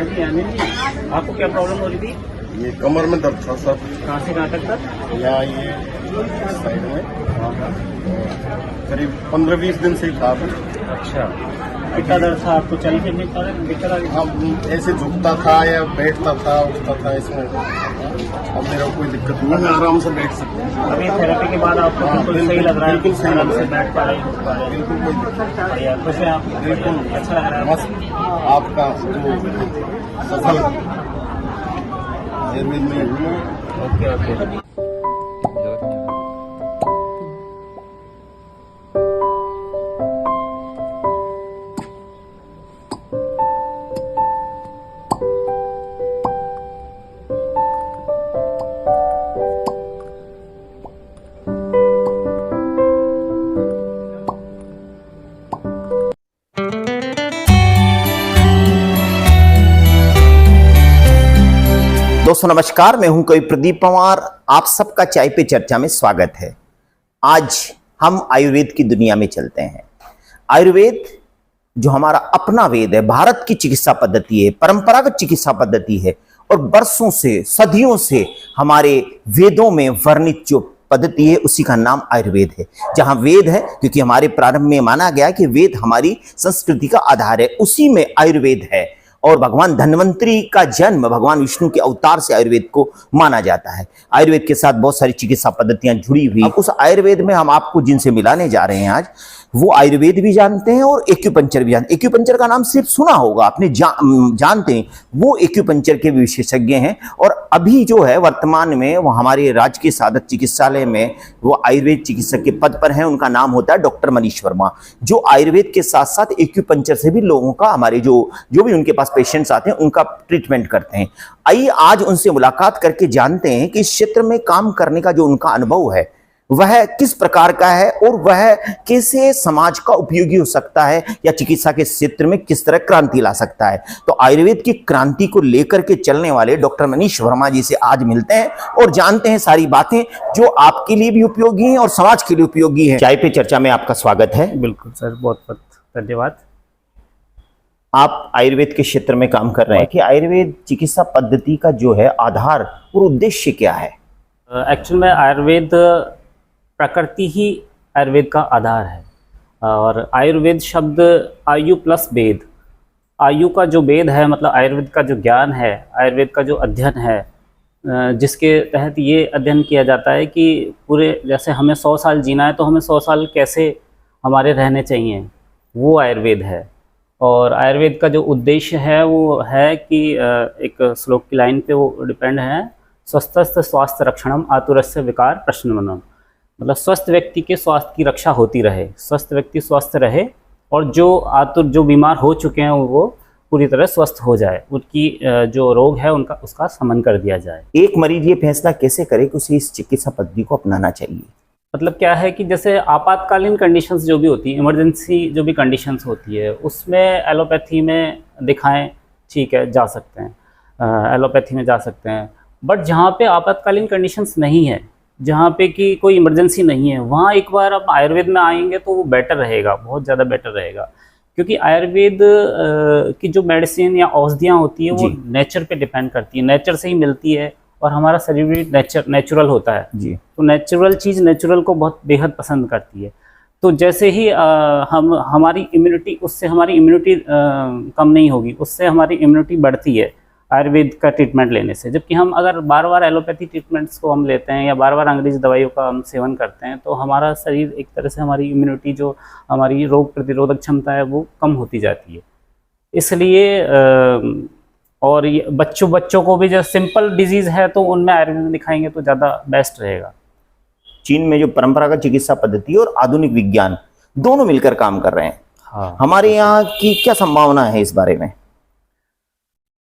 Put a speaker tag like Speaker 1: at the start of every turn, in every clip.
Speaker 1: हाँ जी अनिल जी, आपको क्या प्रॉब्लम हो रही थी?
Speaker 2: ये कमर में दर्द था सर।
Speaker 1: कहाँ से कहाँ तक था?
Speaker 2: यहाँ ये साइड में करीब 15-20 दिन से ही था अभी।
Speaker 1: अच्छा, कितना दर्द था आपको? चल फिर नहीं पा रहे, दिक्कत आ रही?
Speaker 2: अब ऐसे झुकता था या बैठता था उठता था इसमें। अब मेरा कोई दिक्कत नहीं, मैं आराम से बैठ सकता हूँ।
Speaker 1: अभी थेरेपी के बाद आपको बिल्कुल सही लग रहा है?
Speaker 2: बिल्कुल सही
Speaker 1: आराम
Speaker 2: लग
Speaker 1: से
Speaker 2: रहा है।
Speaker 1: बैठ पा रहे हैं, उठ पा रहे हैं?
Speaker 2: बिल्कुल कोई दिक्कत
Speaker 1: बढ़िया, खुश हैं आप?
Speaker 2: बिल्कुल
Speaker 1: अच्छा लग रहा है?
Speaker 2: मस्त। आपका जो सफल आयुर्वेद में हूँ।
Speaker 1: Okay okay.
Speaker 3: दोस्तों नमस्कार, मैं हूं कवि प्रदीप पंवार। आप सबका चाय पे चर्चा में स्वागत है। आज हम आयुर्वेद की दुनिया में चलते हैं। आयुर्वेद जो हमारा अपना वेद है, भारत की चिकित्सा पद्धति है, परंपरागत चिकित्सा पद्धति है और वर्षों से, सदियों से हमारे वेदों में वर्णित जो पद्धति है उसी का नाम आयुर्वेद है। जहां वेद है, क्योंकि हमारे प्रारंभ में माना गया कि वेद हमारी संस्कृति का आधार है, उसी में आयुर्वेद है। और भगवान धन्वंतरी का जन्म भगवान विष्णु के अवतार से आयुर्वेद को माना जाता है। आयुर्वेद के साथ बहुत सारी चिकित्सा पद्धतियां जुड़ी हुई। अब उस आयुर्वेद में हम आपको जिनसे मिलाने जा रहे हैं आज, वो आयुर्वेद भी जानते हैं और एक्यूपंक्चर भी जानते हैं। एक्यूपंक्चर का नाम सिर्फ सुना होगा आपने, जानते हैं, वो एक्यूपंक्चर के विशेषज्ञ हैं। और अभी जो है वर्तमान में वो हमारे राजकीय साधक चिकित्सालय में वो आयुर्वेद चिकित्सक के पद पर हैं। उनका नाम होता है डॉक्टर मनीष वर्मा, जो आयुर्वेद के साथ साथ एक्यूपंक्चर से भी लोगों का, हमारे जो भी उनके पास पेशेंट्स आते हैं उनका ट्रीटमेंट करते हैं। आइए आज उनसे मुलाकात करके जानते हैं कि इस क्षेत्र में काम करने का जो उनका अनुभव है वह किस प्रकार का है और वह कैसे समाज का उपयोगी हो सकता है या चिकित्सा के क्षेत्र में किस तरह क्रांति ला सकता है। तो आयुर्वेद की क्रांति को लेकर के चलने वाले डॉक्टर मनीष वर्मा जी से आज मिलते हैं और जानते हैं सारी बातें जो आपके लिए भी उपयोगी हैं और समाज के लिए उपयोगी हैं। चाय पे चर्चा में आपका स्वागत है।
Speaker 1: बिल्कुल सर, बहुत बहुत धन्यवाद।
Speaker 3: आप आयुर्वेद के क्षेत्र में काम कर रहे हैं कि आयुर्वेद चिकित्सा पद्धति का जो है आधार और उद्देश्य क्या है?
Speaker 1: एक्चुअल में आयुर्वेद प्रकृति ही आयुर्वेद का आधार है। और आयुर्वेद शब्द आयु प्लस वेद, आयु का जो वेद है, मतलब आयुर्वेद का जो ज्ञान है, आयुर्वेद का जो अध्ययन है, जिसके तहत ये अध्ययन किया जाता है कि पूरे, जैसे हमें 100 साल जीना है तो हमें 100 साल कैसे हमारे रहने चाहिए, वो आयुर्वेद है। और आयुर्वेद का जो उद्देश्य है वो है कि एक श्लोक की लाइन पे वो डिपेंड है, स्वस्थस्य स्वास्थ्य रक्षणम आतुरस्य विकार प्रशमनम। मतलब स्वस्थ व्यक्ति के स्वास्थ्य की रक्षा होती रहे, स्वस्थ व्यक्ति स्वस्थ रहे और जो आतुर, जो बीमार हो चुके हैं वो पूरी तरह स्वस्थ हो जाए, उनकी जो रोग है उसका शमन कर दिया जाए।
Speaker 3: एक मरीज ये फैसला कैसे करे कि उसे इस चिकित्सा पद्धति को अपनाना चाहिए?
Speaker 1: मतलब क्या है कि जैसे आपातकालीन कंडीशंस जो भी होती हैं, इमरजेंसी जो भी कंडीशंस होती है, उसमें एलोपैथी में दिखाएं, ठीक है, जा सकते हैं, एलोपैथी में जा सकते हैं। बट जहाँ पे आपातकालीन कंडीशंस नहीं है, जहाँ पे कि कोई इमरजेंसी नहीं है, वहाँ एक बार आप आयुर्वेद में आएंगे तो वो बेटर रहेगा, बहुत ज़्यादा बेटर रहेगा। क्योंकि आयुर्वेद की जो मेडिसिन या औषधियाँ होती है वो नेचर पे डिपेंड करती है, नेचर से ही मिलती है और हमारा शरीर भी नेचुरल होता है जी। तो नेचुरल चीज़ नेचुरल को बहुत बेहद पसंद करती है। तो जैसे ही हमारी इम्यूनिटी, उससे हमारी इम्यूनिटी कम नहीं होगी, उससे हमारी इम्यूनिटी बढ़ती है आयुर्वेद का ट्रीटमेंट लेने से। जबकि हम अगर बार बार एलोपैथी ट्रीटमेंट्स को हम लेते हैं या बार बार अंग्रेजी दवाइयों का हम सेवन करते हैं तो हमारा शरीर एक तरह से, हमारी इम्यूनिटी, जो हमारी रोग प्रतिरोधक क्षमता है वो कम होती जाती है। इसलिए और ये बच्चों को भी जो सिंपल डिजीज़ है तो उनमें आयुर्वेद में दिखाएंगे तो ज़्यादा बेस्ट रहेगा।
Speaker 3: चीन में जो परंपरागत चिकित्सा पद्धति और आधुनिक विज्ञान दोनों मिलकर काम कर रहे हैं,
Speaker 1: हाँ,
Speaker 3: हमारे यहाँ की क्या संभावना है इस बारे में?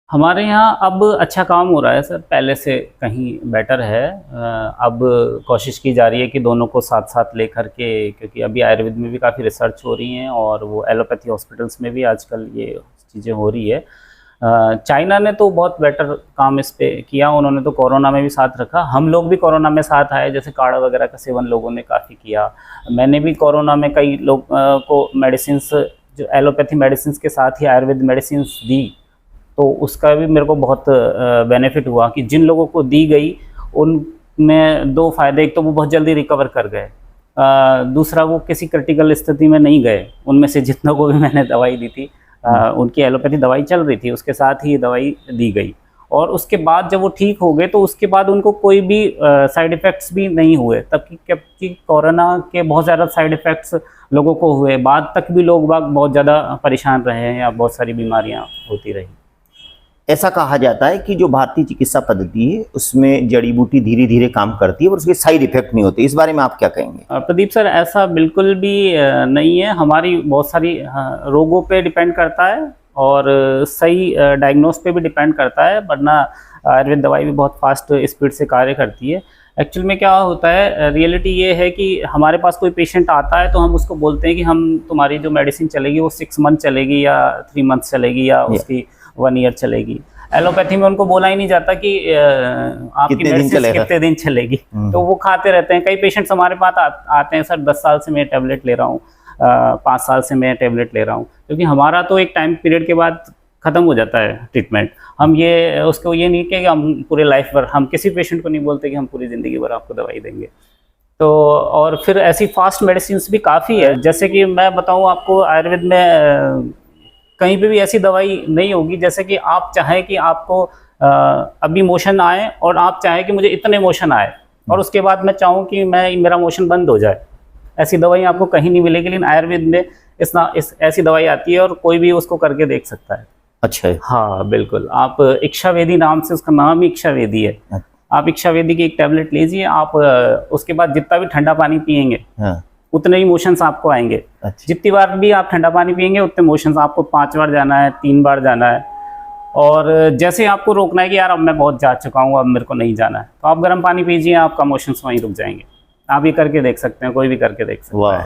Speaker 1: हमारे यहाँ अब अच्छा काम हो रहा है सर, पहले से कहीं बेटर है। अब कोशिश की जा रही है कि दोनों को साथ साथ लेकर के, क्योंकि अभी आयुर्वेद में भी काफ़ी रिसर्च हो रही हैं और वो एलोपैथी हॉस्पिटल्स में भी आजकल ये चीज़ें हो रही है। चाइना ने तो बहुत बेटर काम इस पे किया, उन्होंने तो कोरोना में भी साथ रखा, हम लोग भी कोरोना में साथ आए, जैसे काढ़ा वगैरह का सेवन लोगों ने काफ़ी किया। मैंने भी कोरोना में कई लोग को मेडिसिन, जो एलोपैथी मेडिसिन के साथ ही आयुर्वेद मेडिसिन दी, तो उसका भी मेरे को बहुत बेनिफिट हुआ कि जिन लोगों को दी गई उनमें दो फायदे, एक तो वो बहुत जल्दी रिकवर कर गए, दूसरा वो किसी क्रिटिकल स्थिति में नहीं गए। उनमें से जितना को भी मैंने दवाई दी थी उनकी एलोपैथी दवाई चल रही थी, उसके साथ ही ये दवाई दी गई, और उसके बाद जब वो ठीक हो गए तो उसके बाद उनको कोई भी साइड इफ़ेक्ट्स भी नहीं हुए। तब कि कोरोना के बहुत ज़्यादा साइड इफ़ेक्ट्स लोगों को हुए, बाद तक भी लोग बाग बहुत ज़्यादा परेशान रहे हैं या बहुत सारी बीमारियां होती रही।
Speaker 3: ऐसा कहा जाता है कि जो भारतीय चिकित्सा पद्धति है उसमें जड़ी बूटी धीरे धीरे काम करती है और उसके साइड इफेक्ट नहीं होते, इस बारे में आप क्या कहेंगे?
Speaker 1: प्रदीप सर, ऐसा बिल्कुल भी नहीं है। हमारी बहुत सारी रोगों पे डिपेंड करता है और सही डायग्नोस पे भी डिपेंड करता है, वरना आयुर्वेद दवाई भी बहुत फास्ट स्पीड से कार्य करती है। एक्चुअल में क्या होता है, रियलिटी ये है कि हमारे पास कोई पेशेंट आता है तो हम उसको बोलते हैं कि हम तुम्हारी जो मेडिसिन चलेगी वो 6 मंथ चलेगी या 3 मंथ चलेगी या उसकी 1 ईयर चलेगी। एलोपैथी में उनको बोला ही नहीं जाता कि आपकी मेडिसिन कितने दिन चलेगी, तो वो खाते रहते हैं। कई पेशेंट्स हमारे पास आते हैं, सर 10 साल से मैं टैबलेट ले रहा हूँ, 5 साल से मैं टैबलेट ले रहा हूँ, क्योंकि हमारा तो एक टाइम पीरियड के बाद ख़त्म हो जाता है ट्रीटमेंट। हम ये उसको ये नहीं कि हम पूरे लाइफ भर, हम किसी पेशेंट को नहीं बोलते कि हम पूरी ज़िंदगी भर आपको दवाई देंगे। तो और फिर ऐसी फास्ट मेडिसिन भी काफ़ी है, जैसे कि मैं बताऊँ आपको, आयुर्वेद में कहीं पे भी ऐसी दवाई नहीं होगी जैसे कि आप चाहें कि आपको अभी मोशन आए और आप चाहें कि मुझे इतने मोशन आए और उसके बाद मैं चाहूँ कि मेरा मोशन बंद हो जाए। ऐसी दवाई आपको कहीं नहीं मिलेगी, लेकिन आयुर्वेद में ऐसी दवाई आती है और कोई भी उसको करके देख सकता है।
Speaker 3: अच्छा है।
Speaker 1: हाँ बिल्कुल, आप इच्छावेदी नाम से, उसका नाम ही इच्छावेदी है। आप इच्छावेदी की एक टैबलेट लीजिए, आप उसके बाद जितना भी ठंडा पानी पियेंगे उतने ही मोशंस आपको आएंगे।
Speaker 3: अच्छा।
Speaker 1: जितनी बार भी आप ठंडा पानी पियेंगे उतने मोशंस आपको 5 बार जाना है, 3 बार जाना है। और जैसे आपको रोकना है कि यार अब मैं बहुत जा चुका हूँ, अब मेरे को नहीं जाना है, तो आप गर्म पानी पीजिए, आपका मोशंस वहीं रुक जाएंगे। आप ये करके देख सकते हैं, कोई भी करके देख सकता है।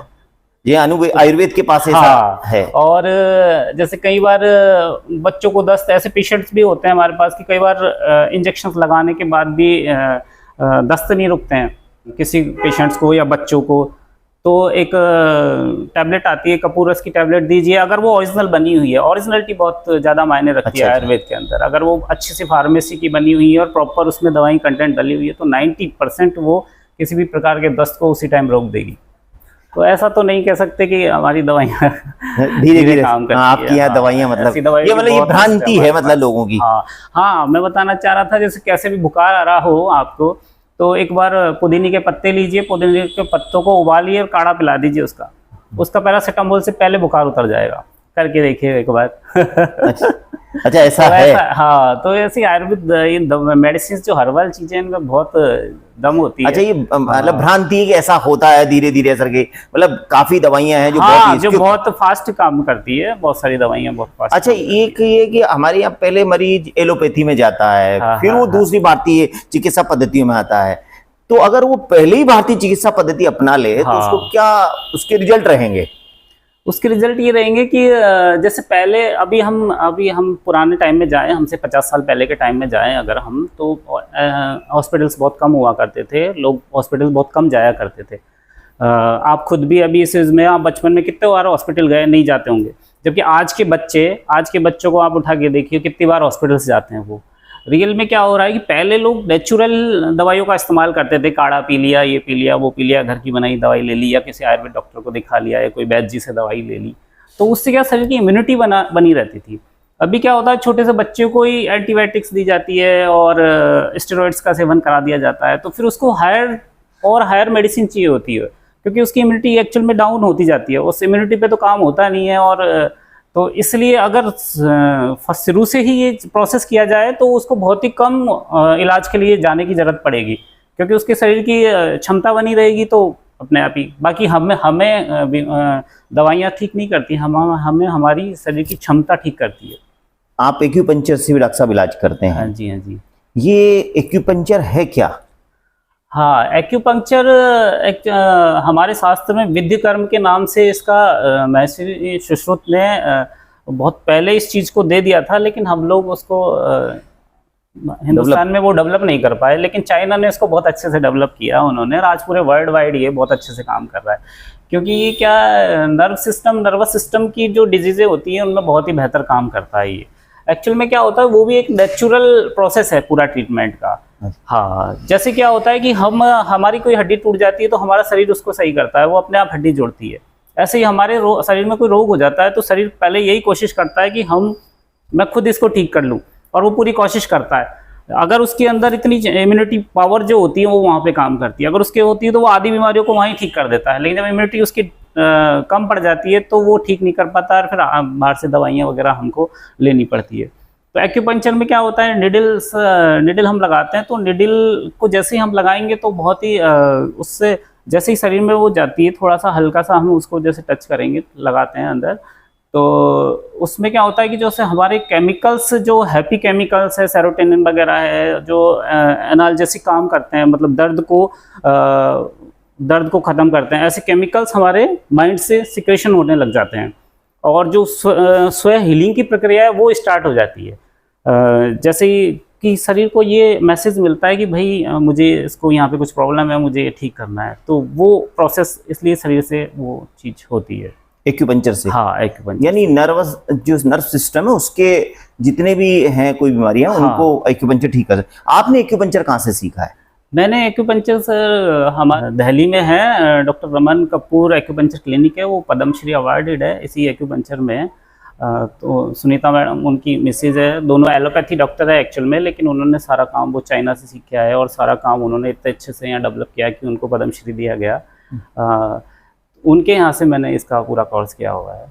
Speaker 3: ये अनुभव आयुर्वेद के पास ऐसा है।
Speaker 1: और जैसे कई बार बच्चों को दस्त, ऐसे पेशेंट्स भी होते हैं हमारे पास कि कई बार इंजेक्शन लगाने के बाद भी दस्त नहीं रुकते हैं किसी पेशेंट्स को या बच्चों को। तो एक टैबलेट आती है, कपूरस की टैबलेट दीजिए, अगर वो ओरिजिनल बनी हुई है। ओरिजिनलिटी बहुत ज़्यादा मायने रखती है आयुर्वेद के अंदर। अगर वो अच्छे से फार्मेसी की बनी हुई है और प्रॉपर उसमें दवाई कंटेंट डली हुई है तो 90% वो किसी भी प्रकार के दस्त को उसी टाइम रोक देगी। तो ऐसा तो नहीं कह सकते कि हमारी दवाइयाँ
Speaker 3: धीरे धीरे काम करती हैं। आपकी यहाँ दवाइयाँ मतलब ये भ्रांति है मतलब लोगों की।
Speaker 1: हाँ, मैं बताना चाह रहा था, जैसे कैसे भी बुखार आ रहा हो आपको, तो एक बार पुदीने के पत्ते लीजिए, पुदीने के पत्तों को उबालिए और काढ़ा पिला दीजिए उसका पैरासीटामोल से पहले बुखार उतर जाएगा। करके देखिए एक बार।
Speaker 3: अच्छा ऐसा है।
Speaker 1: हाँ, तो ऐसी आयुर्वेद मेडिसिन जो हर्बल चीजें, इनमें बहुत दम होती है।
Speaker 3: अच्छा, ये मतलब भ्रांति है कि ऐसा होता है धीरे धीरे असर के, मतलब काफी दवाइयां हैं जो
Speaker 1: बहुत फास्ट काम करती है, बहुत सारी दवाइयां बहुत फास्ट।
Speaker 3: अच्छा, एक ये कि हमारे यहाँ पहले मरीज एलोपैथी में जाता है, फिर वो दूसरी भारतीय चिकित्सा पद्धतियों में आता है, तो अगर वो पहले ही भारतीय चिकित्सा पद्धति अपना ले तो उसको क्या उसके रिजल्ट रहेंगे?
Speaker 1: उसके रिजल्ट ये रहेंगे कि जैसे पहले, अभी हम पुराने टाइम में जाएं, हमसे 50 साल पहले के टाइम में जाएं अगर हम, तो हॉस्पिटल्स बहुत कम हुआ करते थे, लोग हॉस्पिटल बहुत कम जाया करते थे। आप खुद भी अभी इस में, आप बचपन में कितने बार हॉस्पिटल गए, नहीं जाते होंगे। जबकि आज के बच्चों को आप उठा के देखिए कितनी बार हॉस्पिटल्स जाते हैं वो। रियल में क्या हो रहा है कि पहले लोग नेचुरल दवाइयों का इस्तेमाल करते थे, काढ़ा पी लिया, ये पी लिया, वो पी लिया, घर की बनाई दवाई ले ली, या किसी आयुर्वेद डॉक्टर को दिखा लिया, या कोई वैद्य जी से दवाई ले ली, तो उससे क्या शरीर की इम्यूनिटी बनी रहती थी। अभी क्या होता है, छोटे से बच्चे को ही एंटीबायोटिक्स दी जाती है और स्टेरॉइड्स का सेवन करा दिया जाता है, तो फिर उसको हायर मेडिसिन चाहिए होती है, क्योंकि उसकी इम्यूनिटी एक्चुअल में डाउन होती जाती है। उस इम्यूनिटी पे तो काम होता नहीं है, और तो इसलिए अगर शुरू से ही ये प्रोसेस किया जाए तो उसको बहुत ही कम इलाज के लिए जाने की ज़रूरत पड़ेगी, क्योंकि उसके शरीर की क्षमता बनी रहेगी तो अपने आप ही। बाकी हमें दवाइयाँ ठीक नहीं करती, हमें हमारी शरीर की क्षमता ठीक करती है।
Speaker 3: आप एक्यूपंक्चर से भी डॉक्टर साहब इलाज करते हैं?
Speaker 1: हाँ जी, हाँ जी।
Speaker 3: ये एक्यूपंक्चर है क्या?
Speaker 1: हाँ, एक्यूपंक्चर हमारे शास्त्र में विद्य कर्म के नाम से इसका महर्षि सुश्रुत ने बहुत पहले इस चीज़ को दे दिया था, लेकिन हम लोग उसको हिंदुस्तान में वो डेवलप नहीं कर पाए, लेकिन चाइना ने इसको बहुत अच्छे से डेवलप किया उन्होंने, और आज पूरे वर्ल्ड वाइड ये बहुत अच्छे से काम कर रहा है। क्योंकि ये क्या, नर्वस सिस्टम की जो डिजीज़ें होती हैं उनमें बहुत ही बेहतर काम करता है ये। एक्चुअल में क्या होता है, वो भी एक नेचुरल प्रोसेस है पूरा ट्रीटमेंट का। हाँ, जैसे क्या होता है कि हमारी कोई हड्डी टूट जाती है तो हमारा शरीर उसको सही करता है, वो अपने आप हड्डी जोड़ती है। ऐसे ही हमारे शरीर में कोई रोग हो जाता है तो शरीर पहले यही कोशिश करता है कि मैं खुद इसको ठीक कर लूँ, और वो पूरी कोशिश करता है। अगर उसके अंदर इतनी इम्यूनिटी पावर जो होती है वो वहाँ पे काम करती है, अगर उसके होती है तो वो आधी बीमारियों को वहीं ठीक कर देता है। लेकिन जब इम्यूनिटी उसकी कम पड़ जाती है तो वो ठीक नहीं कर पाता, और फिर बाहर से दवाइयाँ वगैरह हमको लेनी पड़ती है। तो एक्यूपंक्चर में क्या होता है, निडल हम लगाते हैं, तो निडल को जैसे ही हम लगाएंगे तो बहुत ही उससे जैसे ही शरीर में वो जाती है, थोड़ा सा हल्का सा हम उसको जैसे टच करेंगे, लगाते हैं अंदर, तो उसमें क्या होता है कि जैसे हमारे केमिकल्स, जो हैप्पी केमिकल्स है, सेरोटोनिन वगैरह है, जो एनाल्जेसिक काम करते हैं, मतलब दर्द को ख़त्म करते हैं, ऐसे केमिकल्स हमारे माइंड से सिक्रेशन होने लग जाते हैं, और जो स्व हीलिंग की प्रक्रिया है वो स्टार्ट हो जाती है। जैसे कि शरीर को ये मैसेज मिलता है कि भाई मुझे इसको यहाँ पे कुछ प्रॉब्लम है, मुझे ये ठीक करना है, तो वो प्रोसेस इसलिए शरीर से वो चीज़ होती है
Speaker 3: एक्यूपंक्चर से।
Speaker 1: हाँ, एक्यूपंक्चर
Speaker 3: यानी नर्व सिस्टम है उसके जितने भी हैं कोई बीमारियां,
Speaker 1: हाँ,
Speaker 3: उनको एक्यूपंक्चर ठीक कर। आपने एक्यूपंक्चर कहाँ से सीखा है?
Speaker 1: मैंने एक्यूपंक्चर सर हमारे दिल्ली में है, doctor Raman Kapoor acupuncture clinic है, वो पद्मश्री अवार्डेड है इसी एक्यूपंक्चर में। तो सुनीता मैडम उनकी मिसेज है, दोनों एलोपैथी डॉक्टर है एक्चुअल में, लेकिन उन्होंने सारा काम वो चाइना से सीख के आए, और सारा काम उन्होंने इतने अच्छे से यहाँ डेवलप किया कि उनको पद्मश्री दिया गया। उनके यहाँ से मैंने इसका पूरा कोर्स किया हुआ है।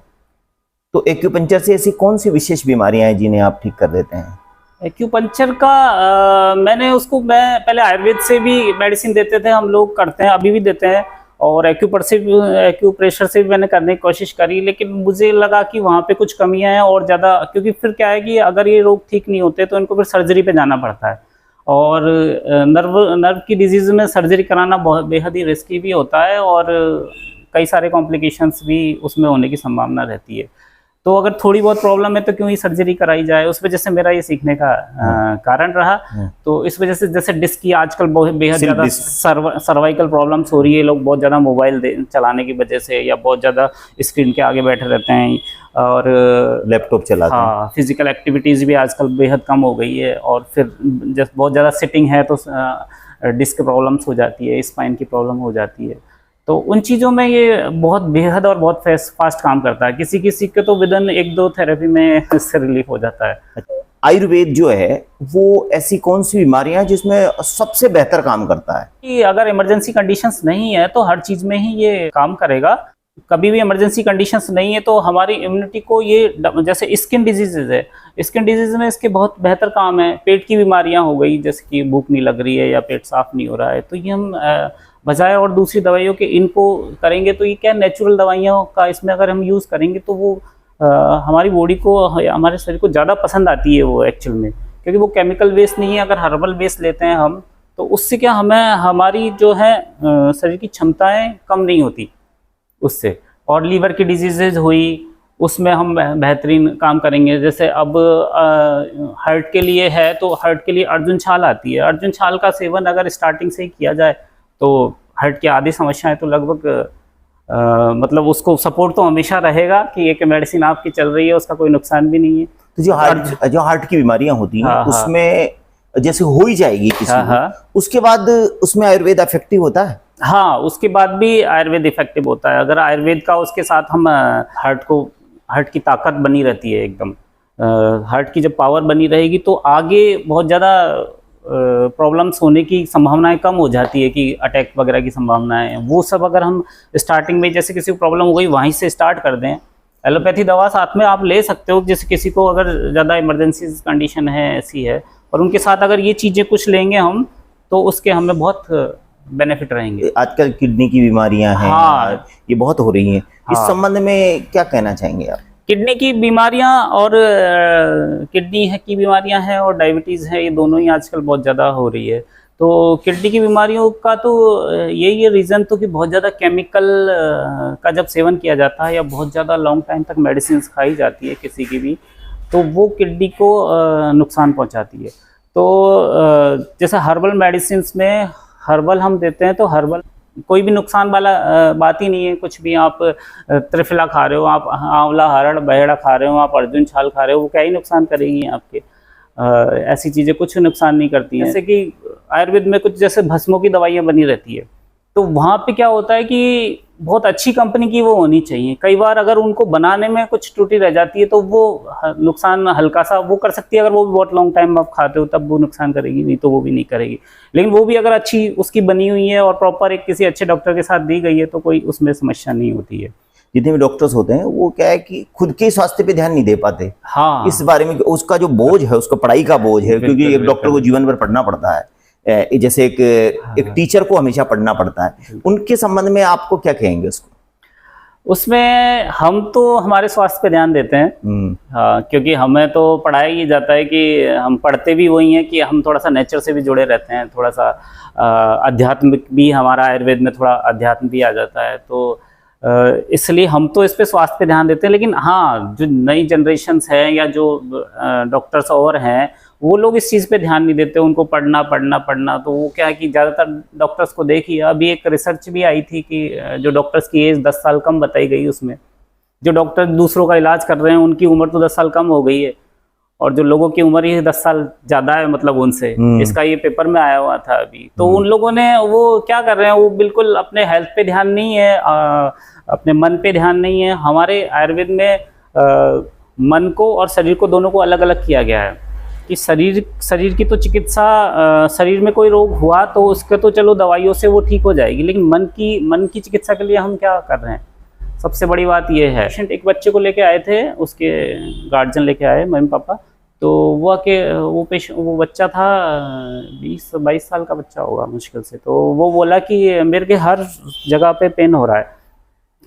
Speaker 3: तो एक्यूपंक्चर से ऐसी कौन सी विशेष बीमारियां हैं जिन्हें आप ठीक कर देते हैं?
Speaker 1: एक्यूपंक्चर का मैं पहले आयुर्वेद से भी मेडिसिन देते थे, हम लोग करते हैं, अभी भी देते हैं, और एक्यूप्रेशर से भी मैंने करने की कोशिश करी, लेकिन मुझे लगा कि वहाँ पे कुछ कमियां हैं और ज़्यादा, क्योंकि फिर क्या है कि अगर ये रोग ठीक नहीं होते तो इनको फिर सर्जरी पे जाना पड़ता है, और नर्व की डिजीज़ में सर्जरी कराना बहुत बेहद ही रिस्की भी होता है, और कई सारे कॉम्प्लिकेशंस भी उसमें होने की संभावना रहती है। तो अगर थोड़ी बहुत प्रॉब्लम है तो क्यों ही सर्जरी कराई जाए, उस वजह से मेरा ये सीखने का कारण रहा। तो इस वजह से जैसे डिस्क की आजकल बहुत बेहद ज़्यादा सर्वाइकल प्रॉब्लम्स हो रही है, लोग बहुत ज़्यादा मोबाइल चलाने की वजह से, या बहुत ज़्यादा स्क्रीन के आगे बैठे रहते हैं, और
Speaker 3: लैपटॉप चलाते हैं।
Speaker 1: हाँ, फिजिकल एक्टिविटीज़ भी आजकल बेहद कम हो गई है, और फिर जब बहुत ज़्यादा सिटिंग है तो डिस्क प्रॉब्लम्स हो जाती है, स्पाइन की प्रॉब्लम हो जाती है। तो उन चीज़ों में ये बहुत बेहद और बहुत फास्ट काम करता है। किसी के तो विदिन 1-2 थेरेपी में इससे रिलीफ हो जाता है।
Speaker 3: आयुर्वेद जो है वो ऐसी कौन सी बीमारियां हैं जिसमें सबसे बेहतर काम करता है?
Speaker 1: कि अगर इमरजेंसी कंडीशंस नहीं है तो हर चीज़ में ही ये काम करेगा। कभी भी इमरजेंसी कंडीशंस नहीं है तो हमारी इम्यूनिटी को ये, जैसे स्किन डिजीजेज है, स्किन डिजीज में इसके बहुत बेहतर काम है। पेट की बीमारियां हो गई, जैसे कि भूख नहीं लग रही है या पेट साफ नहीं हो रहा है, तो ये हम बजाय और दूसरी दवाइयों के इनको करेंगे तो ये क्या नेचुरल दवाइयों का इसमें अगर हम यूज़ करेंगे तो वो हमारी बॉडी को, हमारे शरीर को ज़्यादा पसंद आती है वो एक्चुअल में, क्योंकि वो केमिकल बेस्ड नहीं है। अगर हर्बल बेस्ड लेते हैं हम तो उससे क्या हमारी जो है शरीर की क्षमताएं कम नहीं होती उससे। और लीवर की डिजीजेज हुई उसमें हम बेहतरीन काम करेंगे। जैसे अब हार्ट के लिए है तो हार्ट के लिए अर्जुन छाल आती है, अर्जुन छाल का सेवन अगर स्टार्टिंग से ही किया जाए तो हार्ट की आधी समस्याएं तो लगभग मतलब उसको सपोर्ट तो हमेशा रहेगा कि एक मेडिसिन आपकी चल रही है, उसका कोई नुकसान भी नहीं है।
Speaker 3: तो जो हार्ट की बीमारियां होती हैं उसमें जैसे हो ही जाएगी किसी को, उसके बाद उसमें आयुर्वेद इफेक्टिव होता है?
Speaker 1: हाँ, उसके बाद भी आयुर्वेद इफेक्टिव होता है। अगर आयुर्वेद का उसके साथ हम हार्ट की ताकत बनी रहती है एकदम, हार्ट की जब पावर बनी रहेगी तो आगे बहुत ज़्यादा प्रॉब्लम्स होने की संभावनाएं कम हो जाती है, कि अटैक वगैरह की संभावनाएं, वो सब अगर हम स्टार्टिंग में जैसे किसी को प्रॉब्लम हो गई वहीं से स्टार्ट कर दें। एलोपैथी दवा साथ में आप ले सकते हो, जैसे किसी को अगर ज़्यादा इमरजेंसी कंडीशन है ऐसी है, और उनके साथ अगर ये चीज़ें कुछ लेंगे हम तो उसके हमें बहुत बेनिफिट रहेंगे।
Speaker 3: आजकल किडनी की बीमारियां हैं,
Speaker 1: हाँ,
Speaker 3: ये बहुत हो रही हैं। इस संबंध में क्या कहना चाहेंगे आप?
Speaker 1: किडनी की बीमारियां और किडनी की बीमारियां हैं और डायबिटीज़ है, ये दोनों ही आजकल बहुत ज़्यादा हो रही है। तो किडनी की बीमारियों का तो यही रीज़न तो कि बहुत ज़्यादा केमिकल का जब सेवन किया जाता है या बहुत ज़्यादा लॉन्ग टाइम तक मेडिसिन खाई जाती है किसी की भी, तो वो किडनी को नुकसान पहुंचाती है। तो जैसे हर्बल मेडिसिन में हर्बल हम देते हैं तो हर्बल कोई भी नुकसान वाला बात ही नहीं है। कुछ भी आप त्रिफला खा रहे हो, आप आंवला हरड़ बहेड़ा खा रहे हो, आप अर्जुन छाल खा रहे हो, वो क्या ही नुकसान करेगी आपके। ऐसी चीज़ें कुछ नुकसान नहीं करती हैं। जैसे कि आयुर्वेद में कुछ जैसे भस्मों की दवाइयाँ बनी रहती है, तो वहाँ पे क्या होता है कि बहुत अच्छी कंपनी की वो होनी चाहिए। कई बार अगर उनको बनाने में कुछ त्रुटि रह जाती है तो वो नुकसान हल्का सा वो कर सकती है। अगर वो भी बहुत लॉन्ग टाइम आप खाते हो तब वो नुकसान करेगी, नहीं तो वो भी नहीं करेगी। लेकिन वो भी अगर अच्छी उसकी बनी हुई है और प्रॉपर एक किसी अच्छे डॉक्टर के साथ दी गई है तो कोई उसमें समस्या नहीं होती है।
Speaker 3: जितने भी डॉक्टर्स होते हैं वो क्या है कि खुद के स्वास्थ्य पे ध्यान नहीं दे पाते।
Speaker 1: हाँ,
Speaker 3: इस बारे में उसका जो बोझ है, उसका पढ़ाई का बोझ है, क्योंकि एक डॉक्टर को जीवन भर पढ़ना पड़ता है। जैसे एक टीचर को हमेशा पढ़ना पड़ता है। उनके संबंध में आपको क्या कहेंगे उसको?
Speaker 1: उसमें हम तो हमारे स्वास्थ्य पे ध्यान देते हैं। हाँ, क्योंकि हमें तो पढ़ाया ही जाता है कि हम पढ़ते भी वही हैं कि हम थोड़ा सा नेचर से भी जुड़े रहते हैं, थोड़ा सा आध्यात्मिक भी हमारा आयुर्वेद में थोड़ा अध्यात्म भी आ जाता है। तो इसलिए हम तो इस पे स्वास्थ्य पे ध्यान देते हैं। लेकिन हाँ, जो नई जनरेशन्स हैं या जो डॉक्टर्स और हैं वो लोग इस चीज़ पे ध्यान नहीं देते। उनको पढ़ना पढ़ना पढ़ना, तो वो क्या है कि ज़्यादातर डॉक्टर्स को देखिए, अभी एक रिसर्च भी आई थी कि जो डॉक्टर्स की एज 10 साल कम बताई गई, उसमें जो डॉक्टर दूसरों का इलाज कर रहे हैं उनकी उम्र तो 10 साल कम हो गई है, और जो लोगों की उम्र ही 10 साल ज़्यादा है मतलब उनसे। इसका ये पेपर में आया हुआ था अभी। तो उन लोगों ने वो क्या कर रहे हैं, वो बिल्कुल अपने हेल्थ पे ध्यान नहीं है, अपने मन पे ध्यान नहीं है। हमारे आयुर्वेद में मन को और शरीर को दोनों को अलग अलग किया गया है कि शरीर की तो चिकित्सा, शरीर में कोई रोग हुआ तो उसके तो चलो दवाइयों से वो ठीक हो जाएगी, लेकिन मन की चिकित्सा के लिए हम क्या कर रहे हैं, सबसे बड़ी बात ये है। एक बच्चे को लेके आए थे, उसके गार्जियन लेके आए, मम्मी पापा, तो वो बच्चा था 20-22 साल का बच्चा होगा मुश्किल से। तो वो बोला कि मेरे के हर जगह पे पेन हो रहा है,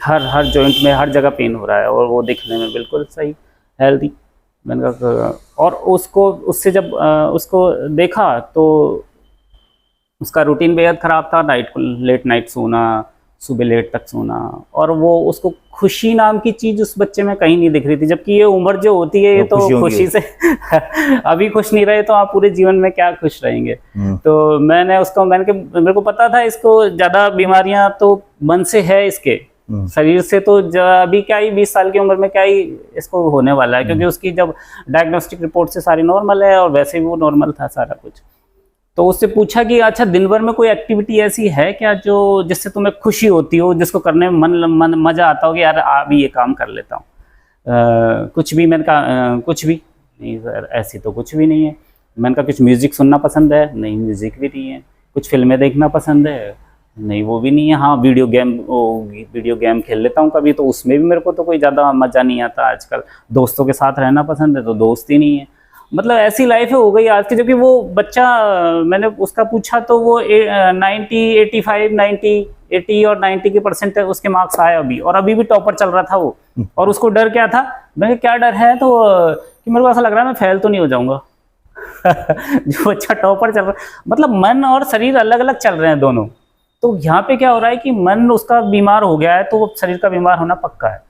Speaker 1: हर जॉइंट में हर जगह पेन हो रहा है, और वो दिखने में बिल्कुल सही हेल्दी। मैंने कहा, और उससे जब उसको देखा तो उसका रूटीन बेहद ख़राब था। लेट नाइट सोना, सुबह लेट तक सोना, और वो उसको खुशी नाम की चीज़ उस बच्चे में कहीं नहीं दिख रही थी। जबकि ये उम्र जो होती है ये तो खुशी से अभी खुश नहीं रहे तो आप पूरे जीवन में क्या खुश रहेंगे। तो मेरे को पता था इसको ज़्यादा बीमारियां तो मन से है, इसके शरीर से तो अभी क्या ही 20 साल की उम्र में क्या ही इसको होने वाला है, क्योंकि उसकी जब डायग्नोस्टिक रिपोर्ट से सारी नॉर्मल है और वैसे भी वो नॉर्मल था सारा कुछ। तो उससे पूछा कि अच्छा दिन भर में कोई एक्टिविटी ऐसी है क्या जो जिससे तुम्हें खुशी होती हो, जिसको करने में मन मज़ा आता हो कि यार अभी ये काम कर लेता हूँ। कुछ भी। मैंने कहा कुछ भी नहीं सर, ऐसी तो कुछ भी नहीं है। मैंने कहा कुछ म्यूज़िक सुनना पसंद है? नहीं, म्यूज़िक भी नहीं है। कुछ फिल्में देखना पसंद है? नहीं, वो भी नहीं है। हाँ, वीडियो गेम खेल लेता हूँ कभी, तो उसमें भी मेरे को तो कोई ज़्यादा मज़ा नहीं आता आजकल। दोस्तों के साथ रहना पसंद है, तो दोस्त ही नहीं है। मतलब ऐसी लाइफ हो गई आज की। जबकि वो बच्चा, मैंने उसका पूछा तो वो 90, 85, 90, 80 और 90 के परसेंट उसके मार्क्स आए अभी, और अभी भी टॉपर चल रहा था वो। और उसको डर क्या था, मैं क्या डर है, तो कि मेरे को ऐसा लग रहा है मैं फेल तो नहीं हो जाऊंगा। जो बच्चा टॉपर चल रहा है, मतलब मन और शरीर अलग अलग चल रहे हैं दोनों। तो यहाँ पे क्या हो रहा है कि मन उसका बीमार हो गया है तो वो शरीर का बीमार होना पक्का है।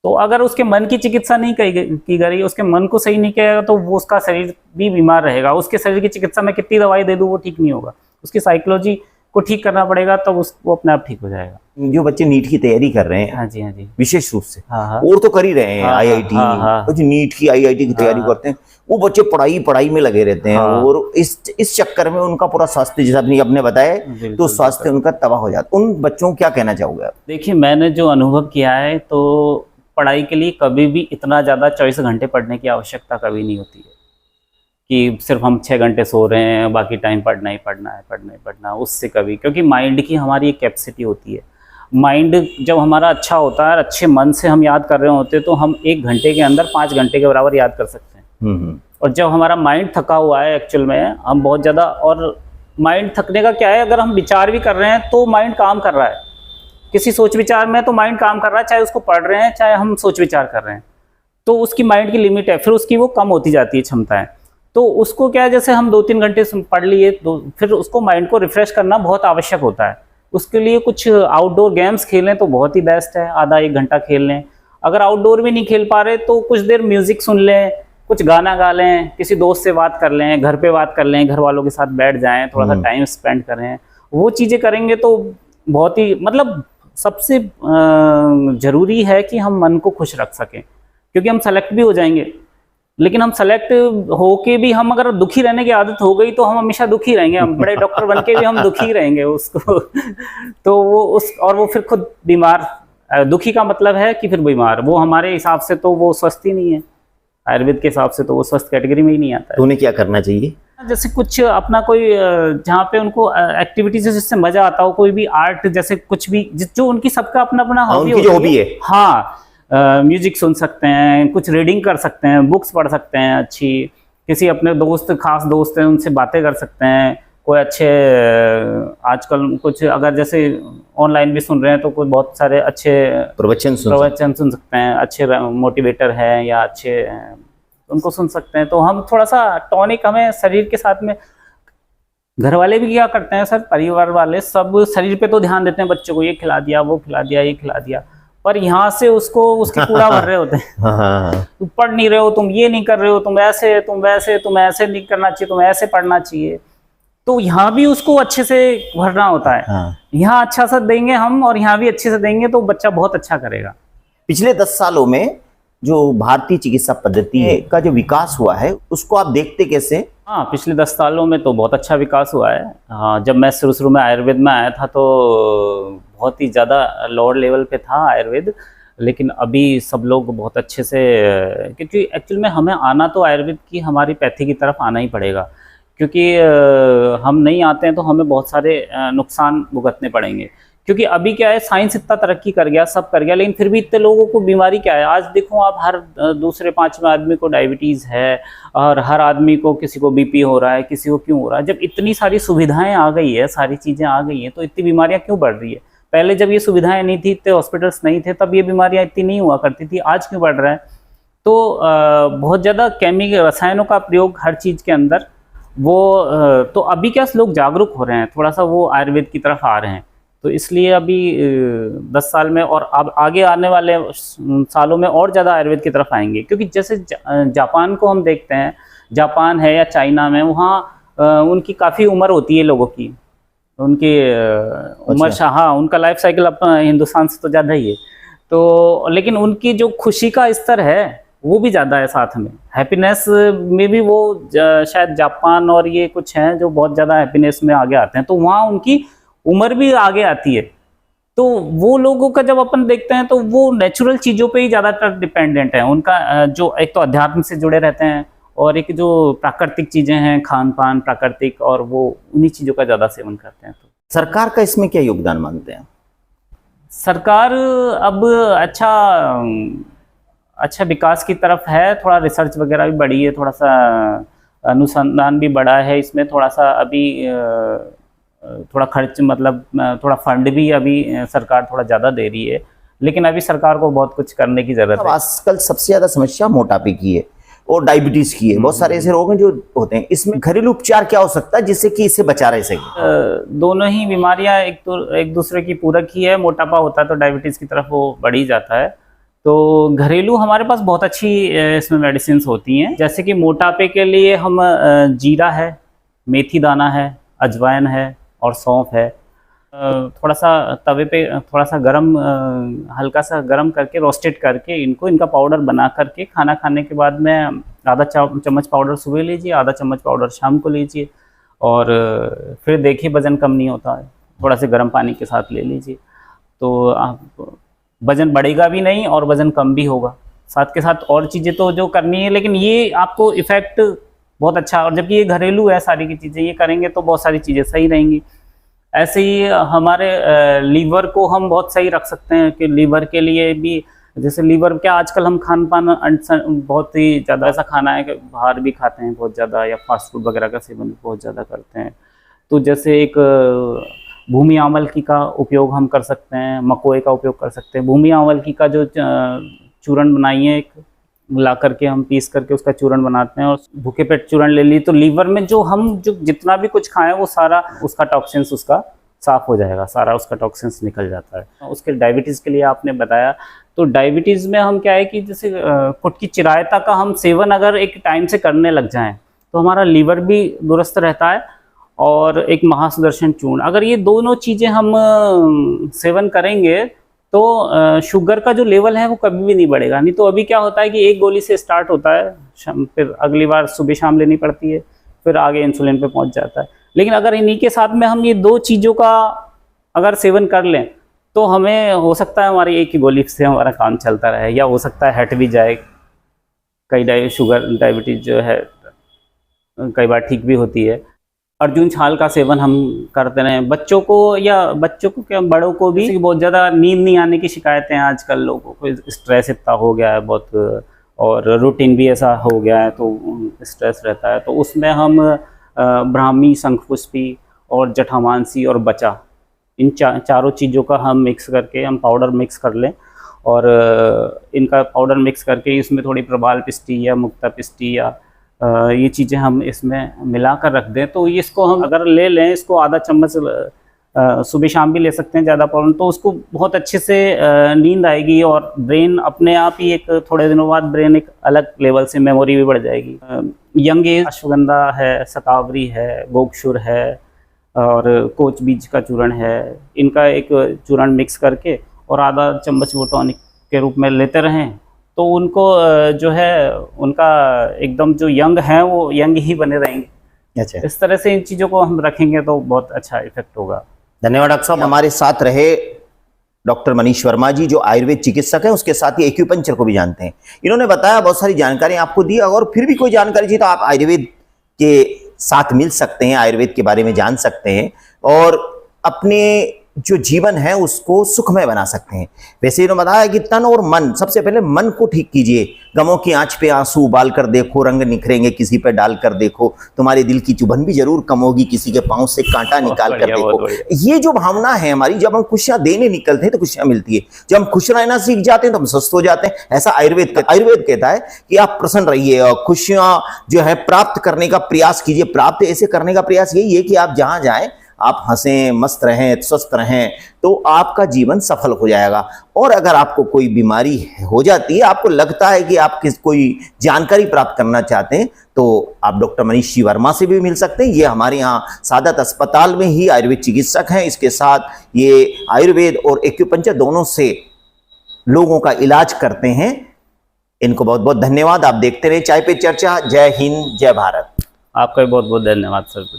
Speaker 1: तो अगर उसके मन की चिकित्सा नहीं की गई, उसके मन को सही नहीं किया जाएगा, तो वो उसका शरीर भी बीमार रहेगा। उसके शरीर की चिकित्सा में कितनी दवाई दे दूँ वो ठीक नहीं होगा। उसकी साइकोलॉजी को ठीक करना पड़ेगा, तब वो अपने आप ठीक हो जाएगा।
Speaker 3: जो बच्चे नीट की तैयारी कर रहे हैं,
Speaker 1: हाँ जी, हाँ जी,
Speaker 3: विशेष रूप से,
Speaker 1: हाँ,
Speaker 3: और तो कर ही रहे हैं, IIT, जो नीट की IIT की तैयारी करते हैं, वो बच्चे पढ़ाई में लगे रहते हैं। और इस चक्कर में उनका पूरा स्वास्थ्य, जैसा आपने बताया, तो स्वास्थ्य उनका तबाह हो जाता। उन बच्चों को क्या कहना चाहोगे आप?
Speaker 1: देखिए, मैंने जो अनुभव किया है, तो पढ़ाई के लिए कभी भी इतना ज़्यादा 24 घंटे पढ़ने की आवश्यकता कभी नहीं होती है कि सिर्फ हम 6 घंटे सो रहे हैं, बाकी टाइम पढ़ना ही पढ़ना, उससे कभी, क्योंकि माइंड की हमारी एक कैपेसिटी होती है। माइंड जब हमारा अच्छा होता है, अच्छे मन से हम याद कर रहे होते हैं, तो हम 1 घंटे के अंदर 5 घंटे के बराबर याद कर सकते हैं। और जब हमारा माइंड थका हुआ है, एक्चुअल में हम बहुत ज़्यादा, और माइंड थकने का क्या है, अगर हम विचार भी कर रहे हैं तो माइंड काम कर रहा है। किसी सोच विचार में तो माइंड काम कर रहा है, चाहे उसको पढ़ रहे हैं चाहे हम सोच विचार कर रहे हैं, तो उसकी माइंड की लिमिट है, फिर उसकी वो कम होती जाती है क्षमताएं। तो उसको क्या है, जैसे हम 2-3 घंटे पढ़ लिए, फिर उसको माइंड को रिफ्रेश करना बहुत आवश्यक होता है। उसके लिए कुछ आउटडोर गेम्स खेलें तो बहुत ही बेस्ट है, आधा 1 घंटा खेल लें। अगर आउटडोर भी नहीं खेल पा रहे तो कुछ देर म्यूजिक सुन लें, कुछ गाना गा लें, किसी दोस्त से बात कर लें, घर पे बात कर लें, घर वालों के साथ बैठ जाएं, थोड़ा सा टाइम स्पेंड करें। वो चीज़ें करेंगे तो बहुत ही मतलब सबसे ज़रूरी है कि हम मन को खुश रख सकें, क्योंकि हम सेलेक्ट भी हो जाएंगे, लेकिन हम सेलेक्ट होके भी हम अगर दुखी रहने की आदत हो गई तो हम हमेशा दुखी रहेंगे, हम बड़े डॉक्टर बन के भी हम दुखी रहेंगे उसको तो वो फिर खुद बीमार, दुखी का मतलब है कि फिर बीमार, वो हमारे हिसाब से तो वो स्वस्थ ही नहीं है, आयुर्वेद के हिसाब से तो वो स्वस्थ कैटेगरी में ही नहीं आता है।
Speaker 3: तो उन्हें क्या करना चाहिए?
Speaker 1: जैसे कुछ अपना कोई जहाँ पे उनको एक्टिविटीज जिससे मजा आता हो, कोई भी आर्ट, जैसे कुछ भी जो उनकी सबका अपना अपना हॉबी
Speaker 3: उनकी जो हॉबी है,
Speaker 1: हाँ, म्यूजिक सुन सकते हैं, कुछ रीडिंग कर सकते हैं, बुक्स पढ़ सकते हैं अच्छी, किसी अपने दोस्त, खास दोस्त हैं उनसे बातें कर सकते हैं, कोई अच्छे आजकल कुछ अगर जैसे ऑनलाइन भी सुन रहे हैं तो कोई बहुत सारे अच्छे प्रवचन सुन सकते हैं, अच्छे मोटिवेटर हैं या अच्छे उनको सुन सकते हैं। तो हम थोड़ा सा टॉनिक हमें शरीर के साथ में, घर वाले भी क्या करते हैं सर, परिवार वाले सब शरीर पे तो ध्यान देते हैं, बच्चों को ये खिला दिया, वो खिला दिया, ये खिला दिया, पर यहाँ से उसको उसके कूड़ा भर रहे होते हैं तुम पढ़ नहीं रहे हो, तुम ये नहीं कर रहे हो, तुम ऐसे, तुम वैसे, तुम ऐसे नहीं करना चाहिए, तुम ऐसे पढ़ना चाहिए। तो यहाँ भी उसको अच्छे से भरना होता है। यहाँ अच्छा सा देंगे हम और यहाँ भी अच्छे से देंगे तो बच्चा बहुत अच्छा करेगा।
Speaker 3: पिछले 10 सालों में जो भारतीय चिकित्सा पद्धति है का जो विकास हुआ है उसको आप देखते कैसे?
Speaker 1: हाँ, पिछले 10 सालों में तो बहुत अच्छा विकास हुआ है। हाँ, जब मैं शुरू में आयुर्वेद में आया था तो बहुत ही ज़्यादा लोअर लेवल पे था आयुर्वेद, लेकिन अभी सब लोग बहुत अच्छे से, क्योंकि एक्चुअल में हमें आना तो आयुर्वेद की हमारी पैथी की तरफ आना ही पड़ेगा, क्योंकि हम नहीं आते हैं तो हमें बहुत सारे नुकसान भुगतने पड़ेंगे। क्योंकि अभी क्या है, साइंस इतना तरक्की कर गया, सब कर गया, लेकिन फिर भी इतने लोगों को बीमारी क्या है। आज देखो आप, हर दूसरे पांचवें आदमी को डायबिटीज़ है और हर आदमी को, किसी को बीपी हो रहा है, किसी को क्यों हो रहा है। जब इतनी सारी सुविधाएं आ गई है, सारी चीज़ें आ गई हैं, तो इतनी बीमारियां क्यों बढ़ रही है? पहले जब ये सुविधाएं नहीं थी, इतने हॉस्पिटल्स नहीं थे, तब ये बीमारियां इतनी नहीं हुआ करती थी, आज क्यों बढ़ रहा है? तो बहुत ज़्यादा केमिकल रसायनों का प्रयोग हर चीज़ के अंदर, वो तो अभी क्या लोग जागरूक हो रहे हैं, थोड़ा सा वो आयुर्वेद की तरफ आ रहे हैं। तो इसलिए अभी 10 साल में और अब आगे आने वाले सालों में और ज़्यादा आयुर्वेद की तरफ आएंगे। क्योंकि जैसे जापान को हम देखते हैं, जापान है या चाइना में, वहाँ उनकी काफ़ी उम्र होती है लोगों की, उनकी उम्र, हाँ, उनका लाइफ साइकिल अपना हिंदुस्तान से तो ज़्यादा ही है। तो लेकिन उनकी जो खुशी का स्तर है वो भी ज़्यादा है, साथ में हैप्पीनेस में भी वो शायद जापान और ये कुछ हैं जो बहुत ज़्यादा हैप्पीनेस में आगे आते हैं, तो वहाँ उनकी उम्र भी आगे आती है। तो वो लोगों का जब अपन देखते हैं तो वो नेचुरल चीज़ों पे ही ज़्यादातर डिपेंडेंट है। उनका जो एक तो अध्यात्म से जुड़े रहते हैं और एक जो प्राकृतिक चीज़ें हैं, खान पान प्राकृतिक, और वो उन्हीं चीज़ों का ज़्यादा सेवन करते हैं। तो
Speaker 3: सरकार का इसमें क्या योगदान मानते हैं?
Speaker 1: सरकार अब अच्छा विकास की तरफ है, थोड़ा रिसर्च वगैरह भी बढ़ी है, थोड़ा सा अनुसंधान भी बढ़ा है इसमें, थोड़ा सा अभी थोड़ा खर्च, मतलब थोड़ा फंड भी अभी सरकार थोड़ा ज़्यादा दे रही है, लेकिन अभी सरकार को बहुत कुछ करने की ज़रूरत है।
Speaker 3: आजकल सबसे ज़्यादा समस्या मोटापे की है और डायबिटीज़ की है, बहुत सारे ऐसे रोग हैं जो होते हैं। इसमें घरेलू उपचार क्या हो सकता है जिससे कि इससे बचा रह सके?
Speaker 1: दोनों ही बीमारियां एक दूसरे की पूरक ही है। मोटापा होता है तो डायबिटीज़ की तरफ वो बढ़ ही जाता है। तो घरेलू हमारे पास बहुत अच्छी इसमें मेडिसिन होती हैं, जैसे कि मोटापे के लिए हम जीरा है, मेथी दाना है, अजवाइन है और सौंफ है। थोड़ा सा तवे पे थोड़ा सा गरम, हल्का सा गरम करके रोस्टेड करके इनका पाउडर बना करके खाना खाने के बाद में आधा चम्मच पाउडर सुबह लीजिए, आधा चम्मच पाउडर शाम को लीजिए, और फिर देखिए वज़न कम नहीं होता है, थोड़ा से गर्म पानी के साथ ले लीजिए, तो आप वज़न बढ़ेगा भी नहीं और वज़न कम भी होगा। साथ के साथ और चीज़ें तो जो करनी है, लेकिन ये आपको इफ़ेक्ट बहुत अच्छा, और जबकि ये घरेलू है सारी की चीज़ें, ये करेंगे तो बहुत सारी चीज़ें सही रहेंगी। ऐसे ही हमारे लीवर को हम बहुत सही रख सकते हैं कि लीवर के लिए भी, जैसे लीवर क्या आजकल हम खान पान बहुत ही ज़्यादा ऐसा खाना है कि बाहर भी खाते हैं बहुत ज़्यादा, या फास्ट फूड वगैरह का सेवन बहुत ज़्यादा करते हैं। तो जैसे एक भूमि आंवलकी का उपयोग हम कर सकते हैं, मकोए का उपयोग कर सकते हैं। भूमि आंवलकी का जो चूर्ण बनाइए, एक ला करके हम पीस करके उसका चूर्ण बनाते हैं, और भूखे पेट चूर्ण ले ली तो लीवर में जो जितना भी कुछ खाएं वो सारा उसका टॉक्सिन्स उसका साफ हो जाएगा, सारा उसका टॉक्सिन्स निकल जाता है। उसके डायबिटीज़ के लिए आपने बताया, तो डायबिटीज़ में हम क्या है कि जैसे कुट की चिरायता का हम सेवन अगर एक टाइम से करने लग जाएं तो हमारा लीवर भी दुरुस्त रहता है, और एक महासुदर्शन चूर्ण, अगर ये दोनों चीज़ें हम सेवन करेंगे तो शुगर का जो लेवल है वो कभी भी नहीं बढ़ेगा। नहीं तो अभी क्या होता है कि एक गोली से स्टार्ट होता है, फिर अगली बार सुबह शाम लेनी पड़ती है, फिर आगे इंसुलिन पे पहुंच जाता है। लेकिन अगर इन्हीं के साथ में हम ये दो चीज़ों का अगर सेवन कर लें तो हमें हो सकता है हमारी एक ही गोली से हमारा काम चलता रहे, या हो सकता है हट भी जाए। कई शुगर डायबिटीज़ जो है कई बार ठीक भी होती है। अर्जुन छाल का सेवन हम करते रहें, बच्चों को क्या बड़ों को भी बहुत ज़्यादा नींद नहीं आने की शिकायतें हैं आजकल लोगों को, स्ट्रेस इतना हो गया है बहुत, और रूटीन भी ऐसा हो गया है तो स्ट्रेस रहता है। तो उसमें हम ब्राह्मी, शंखपुष्पी और जठामांसी और बचा, इन चारों चीज़ों का हम मिक्स करके हम पाउडर मिक्स कर लें, और इनका पाउडर मिक्स करके इसमें थोड़ी प्रबाल पिष्टी या मुक्ता पिष्टी या ये चीज़ें हम इसमें मिला कर रख दें, तो इसको हम अगर ले लें, इसको आधा चम्मच सुबह शाम भी ले सकते हैं, ज़्यादा प्रॉब्लम तो उसको बहुत अच्छे से नींद आएगी, और ब्रेन अपने आप ही एक थोड़े दिनों बाद ब्रेन एक अलग लेवल से मेमोरी भी बढ़ जाएगी। यंग एज अश्वगंधा है, शतावरी है, गोक्षुर है और कोच बीज का चूर्ण है, इनका एक चूर्ण मिक्स करके और आधा चम्मच वो टॉनिक के रूप में लेते रहें, तो उनको जो है उनका एकदम जो यंग हैं वो यंग ही बने रहेंगे।
Speaker 3: अच्छा,
Speaker 1: इस तरह से इन चीज़ों को हम रखेंगे तो बहुत अच्छा इफेक्ट होगा।
Speaker 3: धन्यवाद डॉक्टर साहब। हमारे साथ रहे डॉक्टर मनीष वर्मा जी, जो आयुर्वेद चिकित्सक हैं, उसके साथ ही एक्यूपंक्चर को भी जानते हैं। इन्होंने बताया, बहुत सारी जानकारी आपको दी, और फिर भी कोई जानकारी चाहिए तो आप आयुर्वेद के साथ मिल सकते हैं, आयुर्वेद के बारे में जान सकते हैं और अपने जो जीवन है उसको सुखमय बना सकते हैं। वैसे इन्होंने बताया कि तन और मन, सबसे पहले मन को ठीक कीजिए। गमों की आंच पे आंसू उबाल कर देखो, रंग निखरेंगे किसी पे डाल कर देखो, तुम्हारे दिल की चुभन भी जरूर कम होगी, किसी के पांव से कांटा निकाल कर देखो। ये जो भावना है हमारी, जब हम खुशियां देने निकलते हैं तो खुशियां मिलती है, जब हम खुश रहना सीख जाते हैं तो हम स्वस्थ हो जाते हैं। ऐसा आयुर्वेद कहता है कि आप प्रसन्न रहिए और खुशियां जो है प्राप्त करने का प्रयास कीजिए। प्राप्त ऐसे करने का प्रयास यही है कि आप जहां जाएं आप हंसें, मस्त रहें, स्वस्थ रहें, तो आपका जीवन सफल हो जाएगा। और अगर आपको कोई बीमारी हो जाती है, आपको लगता है कि आप कोई जानकारी प्राप्त करना चाहते हैं, तो आप डॉक्टर मनीष जी वर्मा से भी मिल सकते हैं। ये हमारे यहाँ सादत अस्पताल में ही आयुर्वेद चिकित्सक हैं। इसके साथ ये आयुर्वेद और एक्यूपंक्चर दोनों से लोगों का इलाज करते हैं। इनको बहुत बहुत धन्यवाद। आप देखते रहे चाय पे चर्चा। जय हिंद, जय भारत।
Speaker 1: आपका भी बहुत बहुत धन्यवाद सर।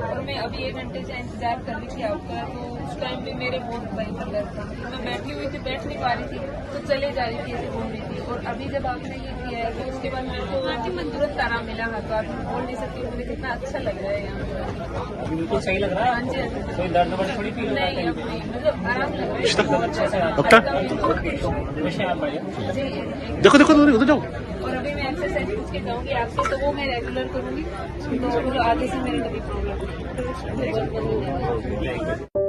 Speaker 4: और मैं अभी 1 घंटे से इंतजार कर रही थी आपका, तो उस टाइम पे मेरे बहुत भयंकर दर्द था। मैं बैठी हुई थी, बैठ नहीं पा रही थी, तो चले जा रही थी, ऐसे घूम रही थी। और अभी जब आपने ये किया है तो उसके बाद मेरे को मन तुरंत आराम मिला। हाँ, तो आप बोल नहीं सकती मुझे कितना अच्छा लग रहा है यहाँ।
Speaker 1: बिल्कुल सही लग रहा है।
Speaker 4: हाँ जी,
Speaker 1: कोई दर्द वर्द थोड़ी फील होता है?
Speaker 4: नहीं, मतलब आराम लग रहा है।
Speaker 2: देखो उधर जाओ।
Speaker 4: और अभी मैं एक्सरसाइज पूछ के जाऊँगी आपसे, तो वो मैं रेगुलर करूँगी, तो आगे से मेरी कभी प्रॉब्लम नहीं।